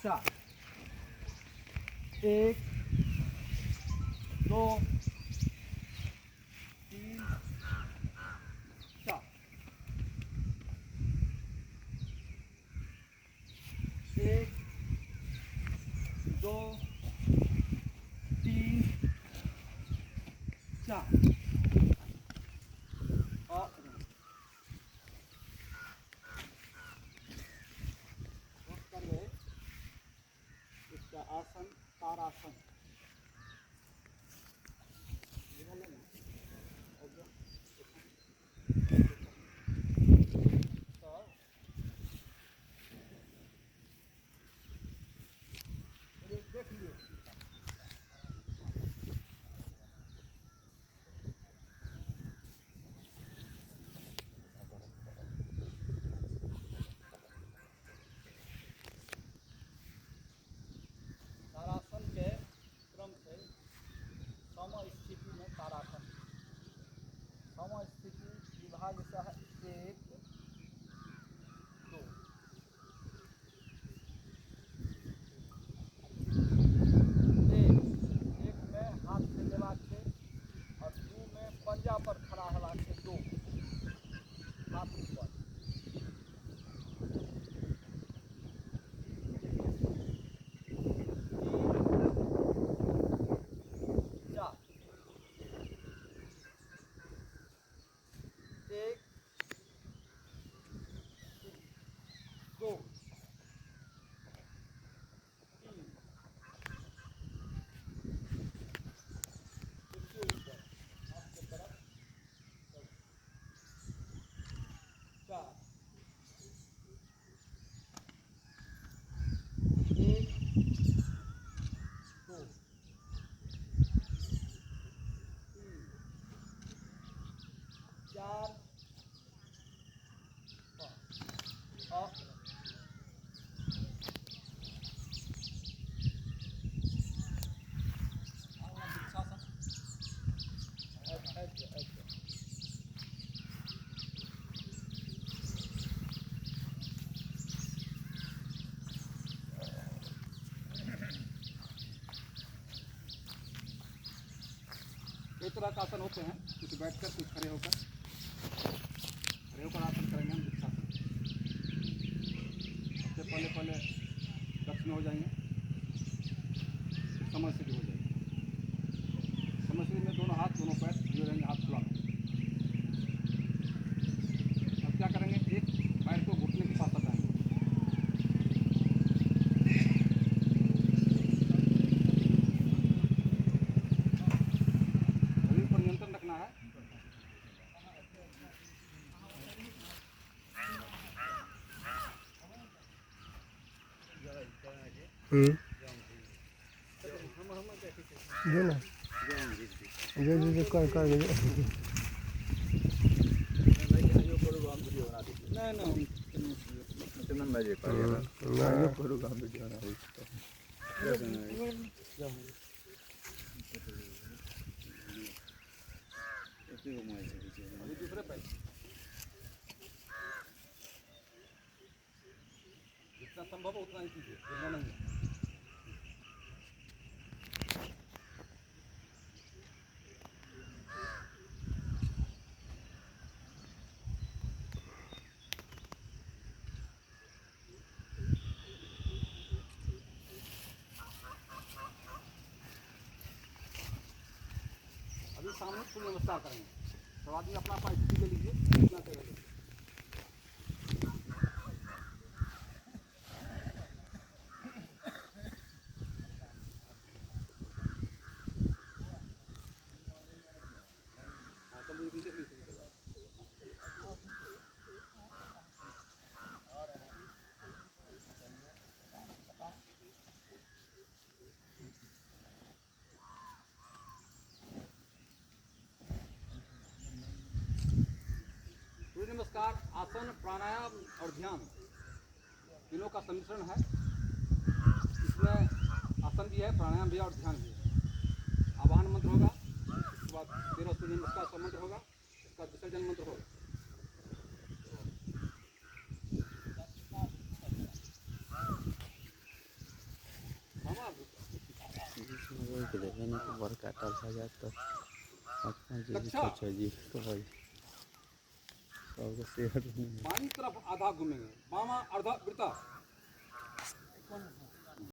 4 1 2 3 4 1 2 3 4 और कर गए इसका आसन तारासन। देख लीजिए तारासन के क्रम से समस्थिति में तारासन समस्थिति विभाग सह 1 2 एक में हाथ से लेबाक छै और 2 में पंजा पर खड़ा हेबाक छै 2 हाथ ऊपर 1 2 3 ऊपर हाथ के तरफ 4 1 2 3 4 5 और कई तरह का आसन होते हैं, कुछ बैठकर कुछ खड़े होकर आसन करेंगे हम वृक्षासन। सबसे पहले दक्षिण हो जाएंगे, समस्थिति हो जाएगी। समस्थिति में दोनों हाथ दोनों पैर जुड़े रहेंगे, हाथ खुला। अब क्या करेंगे, एक पैर को घुटने के पास लगाएंगे, शरीर पर नियंत्रण रखना है। जो ना जो कर दूसरे पैर जितना संभव हो उतना ही कीजिए, गिरना नहीं है। अभी सामने सूर्य नमस्कार करेंगे, सब आदमी अपना अपना स्थिति ले लीजिए, इतना करेंगे। सूर्य नमस्कार आसन, प्राणायाम और ध्यान तीनों का सम्मिश्रण है। इसमें आसन भी है, प्राणायाम भी है और ध्यान भी है। आवाहन मंत्र होगा, उसके बाद 13 सूर्य नमस्कार का मंत्र होगा, उसका विसर्जन मंत्र होगा। ini berkata saja tuh apa jadi अच्छा terjadi kembali soal kesehatan ini. By तरफ आधा घूमेंगे, बामा आधा वृता